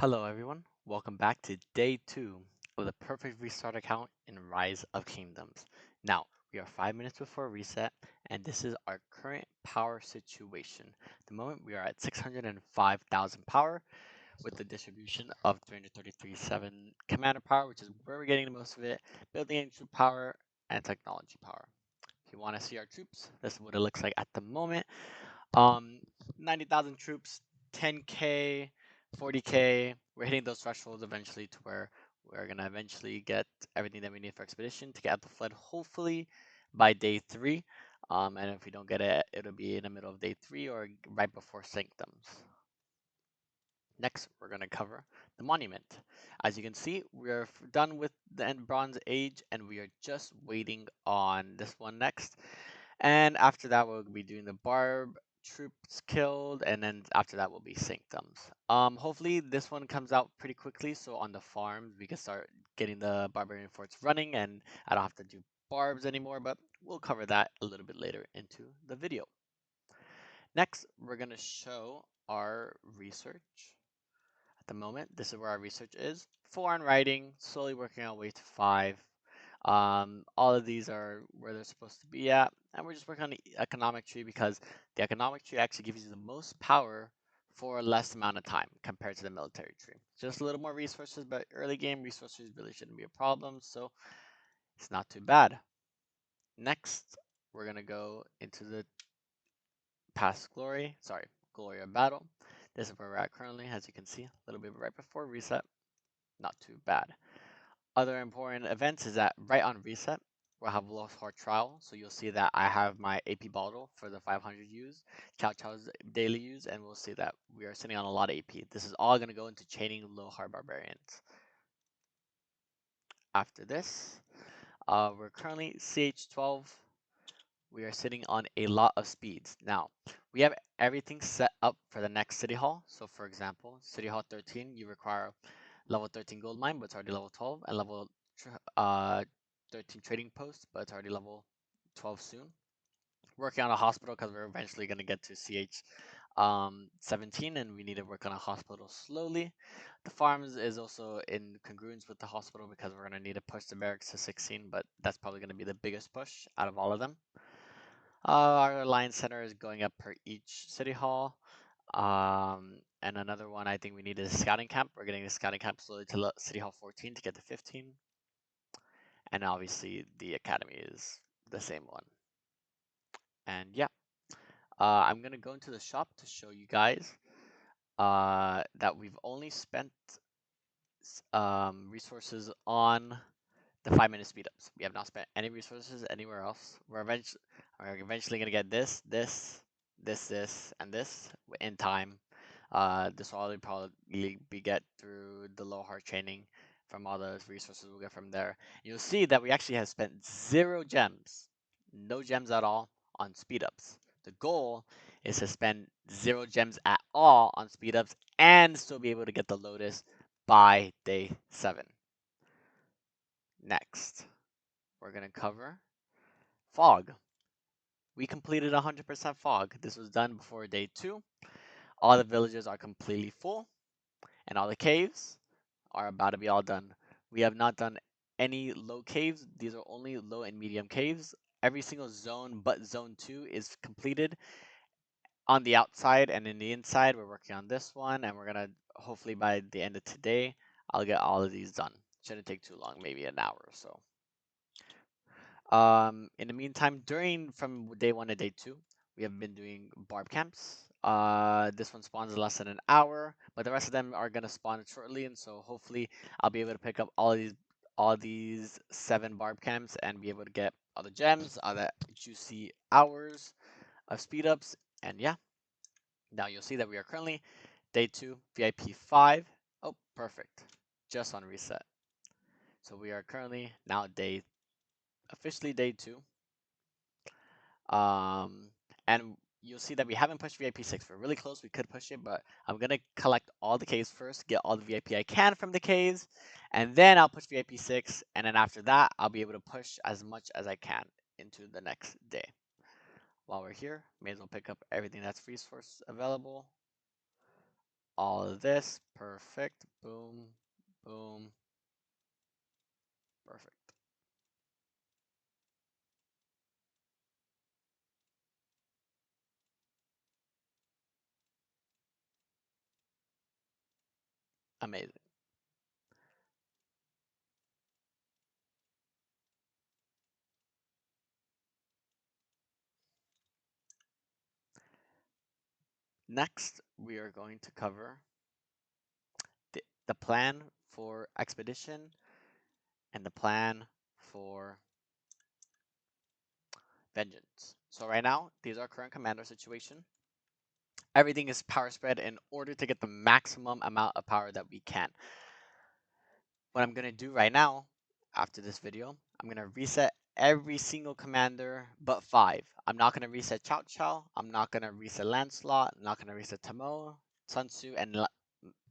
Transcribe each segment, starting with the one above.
Hello everyone, welcome back to day 2 of the perfect restart account in Rise of Kingdoms. Now, we are 5 minutes before reset, and this is our current power situation. At the moment, we are at 605,000 power with the distribution of 333.7 commander power, which is where we're getting the most of it, building and troop power, and technology power. If you want to see our troops, this is what it looks like at the moment. Um, 90,000 troops, 10K, 40K. We're hitting those thresholds eventually to where we're gonna eventually get everything that we need for expedition to get out the flood. Hopefully by day 3. And if we don't get it, it'll be in the middle of day 3 or right before sanctums. Next, we're going to cover the monument. As you can see, we're done with the End Bronze Age, and we are just waiting on this one next. And after that, we'll be doing the Barb troops killed, and then after that will be sanctums. Hopefully this one comes out pretty quickly, so on the farms we can start getting the Barbarian forts running, and I don't have to do barbs anymore, but we'll cover that a little bit later into the video. Next, we're going to show our research. At the moment, this is where our research is. 4 on writing, slowly working our way to 5. All of these are where they're supposed to be at, and we're just working on the economic tree because the economic tree actually gives you the most power for less amount of time compared to the military tree. Just a little more resources, but early game resources really shouldn't be a problem, so it's not too bad. Next, we're gonna go into the past glory, glory of battle. This is where we're at currently, as you can see, a little bit right before reset. Not too bad. Other important events is that right on reset, we'll have Lost Heart Trial. So you'll see that I have my AP bottle for the 500 use, Chow Chow's daily use, and we'll see that we are sitting on a lot of AP. This is all going to go into chaining low heart barbarians. After this, we're currently CH12. We are sitting on a lot of speeds. Now, we have everything set up for the next City Hall. So for example, City Hall 13, you require level 13 gold mine, but it's already level 12, and level 13 trading post, but it's already level 12 soon. Working on a hospital because we're eventually going to get to CH 17, and we need to work on a hospital slowly. The farms is also in congruence with the hospital because we're going to need to push the barracks to 16, but that's probably going to be the biggest push out of all of them. Our Alliance Center is going up per each city hall. And another one I think we need is a scouting camp. We're getting the scouting camp slowly to City Hall 14 to get to 15. And obviously the academy is the same one. And yeah, I'm gonna go into the shop to show you guys that we've only spent resources on the 5-minute speed ups. We have not spent any resources anywhere else. We're eventually gonna get this, and this in time. This will all probably be get through the low heart training from all the resources we'll get from there. You'll see that we actually have spent 0 gems, no gems at all on speed ups. The goal is to spend 0 gems at all on speed ups and still be able to get the Lotus by day 7. Next, we're going to cover fog. We completed 100% fog. This was done before day 2. All the villages are completely full, and all the caves are about to be all done. We have not done any low caves. These are only low and medium caves. Every single zone but zone 2 is completed on the outside, and in the inside we're working on this one, and we're gonna hopefully by the end of today I'll get all of these done. Shouldn't take too long, maybe an hour or so. In the meantime, from day 1 to day 2, we have been doing barb camps. This one spawns in less than an hour, but the rest of them are gonna spawn shortly, and so hopefully I'll be able to pick up all these 7 barb camps and be able to get all the gems, all the juicy hours of speed ups, and yeah. Now you'll see that we are currently day 2, VIP 5. Oh, perfect. Just on reset. So we are currently now officially day 2. And you'll see that we haven't pushed VIP 6. We're really close. We could push it, but I'm going to collect all the caves first, get all the VIP I can from the caves, and then I'll push VIP 6. And then after that, I'll be able to push as much as I can into the next day. While we're here, may as well pick up everything that's resource available. all of this. Perfect. Boom, boom. Perfect. Amazing. Next, we are going to cover the plan for expedition and the plan for vengeance. So right now, these are current commander situation. Everything is power spread in order to get the maximum amount of power that we can. What I'm going to do right now, after this video, I'm going to reset every single commander but 5. I'm not going to reset Chow Chow. I'm not going to reset Lancelot. I'm not going to reset Tamo, Sun Tzu, and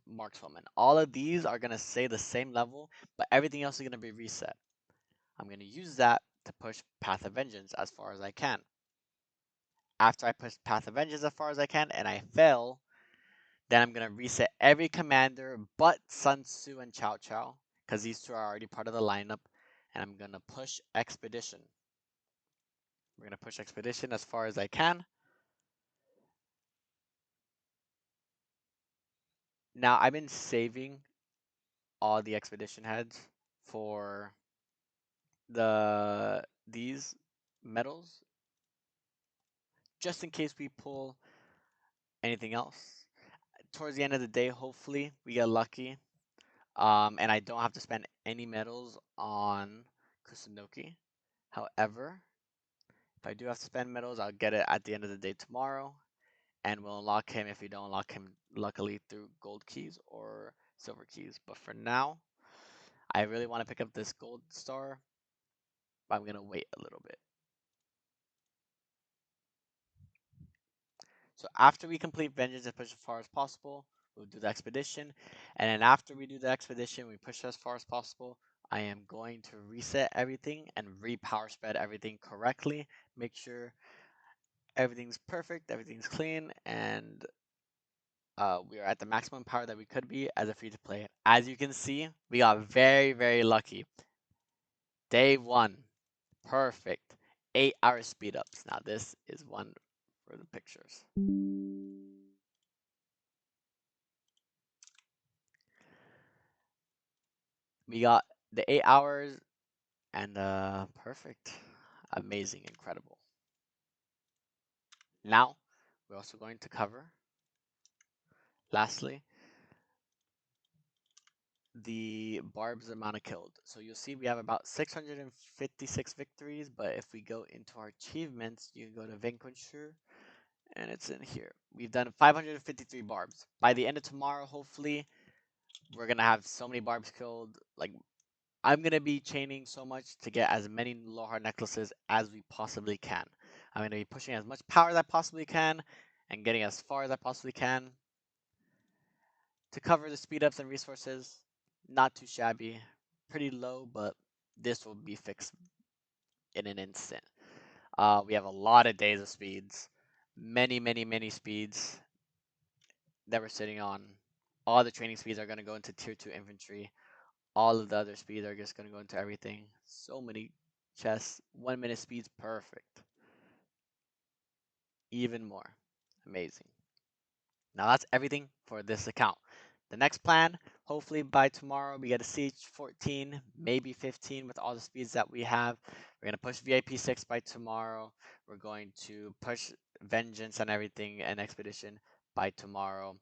Markswoman. All of these are going to stay the same level, but everything else is going to be reset. I'm going to use that to push Path of Vengeance as far as I can. After I push Path of Vengeance as far as I can and I fail, then I'm going to reset every commander but Sun Tzu and Chow Chow, because these two are already part of the lineup, and I'm going to push Expedition. We're going to push Expedition as far as I can. Now, I've been saving all the Expedition heads for these medals, just in case we pull anything else. Towards the end of the day, hopefully, we get lucky, and I don't have to spend any medals on Kusunoki. However, if I do have to spend medals, I'll get it at the end of the day tomorrow, and we'll unlock him if we don't unlock him, luckily, through gold keys or silver keys. But for now, I really want to pick up this gold star, but I'm going to wait a little bit. So after we complete Vengeance and push as far as possible, we'll do the expedition. And then after we do the expedition, we push as far as possible. I am going to reset everything and re-power spread everything correctly. Make sure everything's perfect, everything's clean, and we are at the maximum power that we could be as a free-to-play. As you can see, we got very, very lucky. Day 1, perfect. 8-hour speed ups. Now this is one for the pictures. We got the 8 hours and perfect. Amazing, incredible. Now, we're also going to cover, lastly, the Barb's amount of killed. So you'll see we have about 656 victories, but if we go into our achievements, you can go to Vanquisher, and it's in here. We've done 553 Barbs. By the end of tomorrow, hopefully, we're gonna have so many Barbs killed. Like, I'm gonna be chaining so much to get as many Lohar necklaces as we possibly can. I'm gonna be pushing as much power as I possibly can, and getting as far as I possibly can. To cover the speed ups and resources, not too shabby, pretty low, but this will be fixed in an instant. We have a lot of days of speeds, many, many, many speeds that we're sitting on. All the training speeds are going to go into tier 2 infantry. All of the other speeds are just going to go into everything. So many chests. 1 minute speeds, perfect. Even more. Amazing. Now that's everything for this account. The next plan, hopefully by tomorrow, we get a Siege 14, maybe 15 with all the speeds that we have. We're going to push VIP 6 by tomorrow. We're going to push Vengeance and everything and Expedition by tomorrow.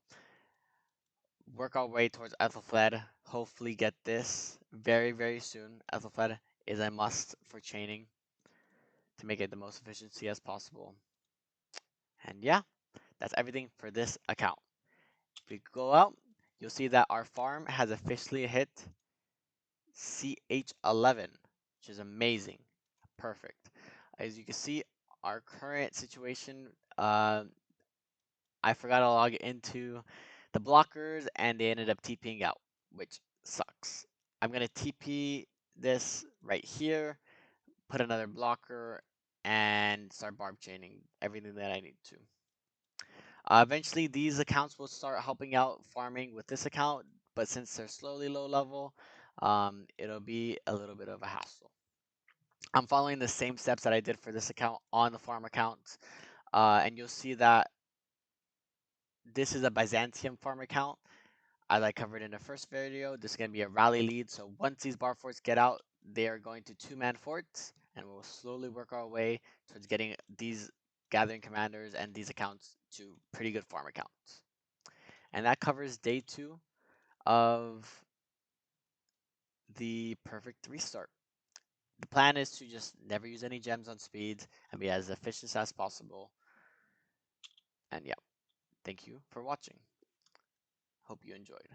Work our way towards Ethelfled. Hopefully get this very, very soon. Ethelfled is a must for chaining to make it the most efficiency as possible. And yeah, that's everything for this account. If we go out, you'll see that our farm has officially hit CH11, which is amazing. Perfect. As you can see, our current situation, I forgot to log into the blockers and they ended up TPing out, which sucks. I'm going to TP this right here, put another blocker, and start barb chaining everything that I need to. Eventually, these accounts will start helping out farming with this account, but since they're slowly low level, it'll be a little bit of a hassle. I'm following the same steps that I did for this account on the farm account, and you'll see that this is a Byzantium farm account. As I covered in the first video, this is going to be a rally lead. So once these bar forts get out, they are going to two-man forts, and we'll slowly work our way towards getting these gathering commanders and these accounts to pretty good farm accounts. And that covers day 2 of the perfect restart. The plan is to just never use any gems on speed and be as efficient as possible. And yeah, thank you for watching. Hope you enjoyed.